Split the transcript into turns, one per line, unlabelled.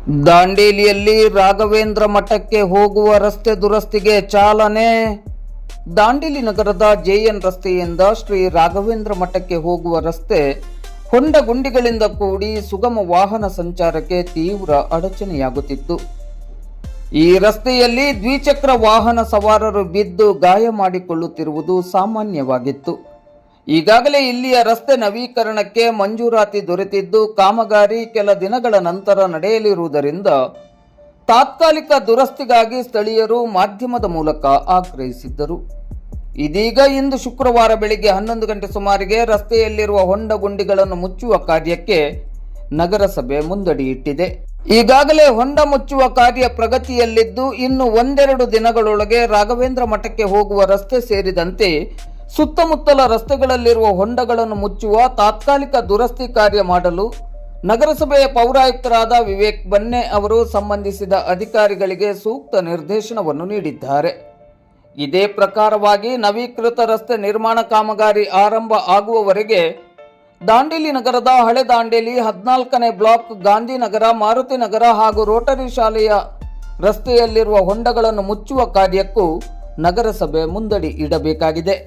ದಾಂಡೇಲಿಯಲ್ಲಿ ರಾಘವೇಂದ್ರ ಮಠಕ್ಕೆ ಹೋಗುವ ರಸ್ತೆ ದುರಸ್ತಿಗೆ ಚಾಲನೆ. ದಾಂಡೇಲಿ ನಗರದ ಜೆಎನ್ ರಸ್ತೆಯಿಂದ ಶ್ರೀ ರಾಘವೇಂದ್ರ ಮಠಕ್ಕೆ ಹೋಗುವ ರಸ್ತೆ ಹೊಂಡ ಗುಂಡಿಗಳಿಂದ ಕೂಡಿ ಸುಗಮ ವಾಹನ ಸಂಚಾರಕ್ಕೆ ತೀವ್ರ ಅಡಚಣೆಯಾಗುತ್ತಿತ್ತು. ಈ ರಸ್ತೆಯಲ್ಲಿ ದ್ವಿಚಕ್ರ ವಾಹನ ಸವಾರರು ಬಿದ್ದು ಗಾಯ ಮಾಡಿಕೊಳ್ಳುತ್ತಿರುವುದು ಸಾಮಾನ್ಯವಾಗಿತ್ತು. ಈಗಾಗಲೇ ಇಲ್ಲಿಯ ರಸ್ತೆ ನವೀಕರಣಕ್ಕೆ ಮಂಜೂರಾತಿ ದೊರೆತಿದ್ದು ಕಾಮಗಾರಿ ಕೆಲ ದಿನಗಳ ನಂತರ ನಡೆಯಲಿರುವುದರಿಂದ ತಾತ್ಕಾಲಿಕ ದುರಸ್ತಿಗಾಗಿ ಸ್ಥಳೀಯರು ಮಾಧ್ಯಮದ ಮೂಲಕ ಆಗ್ರಹಿಸಿದ್ದರು. ಇದೀಗ ಇಂದು ಶುಕ್ರವಾರ ಬೆಳಿಗ್ಗೆ 11 ಗಂಟೆ ಸುಮಾರಿಗೆ ರಸ್ತೆಯಲ್ಲಿರುವ ಹೊಂಡ ಗುಂಡಿಗಳನ್ನು ಮುಚ್ಚುವ ಕಾರ್ಯಕ್ಕೆ ನಗರಸಭೆ ಮುಂದಡಿಯಿಟ್ಟಿದೆ. ಈಗಾಗಲೇ ಹೊಂಡ ಮುಚ್ಚುವ ಕಾರ್ಯ ಪ್ರಗತಿಯಲ್ಲಿದ್ದು ಇನ್ನು ಒಂದೆರಡು ದಿನಗಳೊಳಗೆ ರಾಘವೇಂದ್ರ ಮಠಕ್ಕೆ ಹೋಗುವ ರಸ್ತೆ ಸೇರಿದಂತೆ ಸುತ್ತಮುತ್ತಲ ರಸ್ತೆಗಳಲ್ಲಿರುವ ಹೊಂಡಗಳನ್ನು ಮುಚ್ಚುವ ತಾತ್ಕಾಲಿಕ ದುರಸ್ತಿ ಕಾರ್ಯ ಮಾಡಲು ನಗರಸಭೆಯ ಪೌರಾಯುಕ್ತರಾದ ವಿವೇಕ್ ಬನ್ನೆ ಅವರು ಸಂಬಂಧಿಸಿದ ಅಧಿಕಾರಿಗಳಿಗೆ ಸೂಕ್ತ ನಿರ್ದೇಶನವನ್ನು ನೀಡಿದ್ದಾರೆ. ಇದೇ ಪ್ರಕಾರವಾಗಿ ನವೀಕೃತ ರಸ್ತೆ ನಿರ್ಮಾಣ ಕಾಮಗಾರಿ ಆರಂಭ ಆಗುವವರೆಗೆ ದಾಂಡೇಲಿ ನಗರದ ಹಳೆ ದಾಂಡೇಲಿ 14ನೇ ಬ್ಲಾಕ್, ಗಾಂಧಿನಗರ, ಮಾರುತಿನಗರ ಹಾಗೂ ರೋಟರಿ ಶಾಲೆಯ ರಸ್ತೆಯಲ್ಲಿರುವ ಹೊಂಡಗಳನ್ನು ಮುಚ್ಚುವ ಕಾರ್ಯಕ್ಕೂ ನಗರಸಭೆ ಮುಂದಡಿ ಇಡಬೇಕಾಗಿದೆ.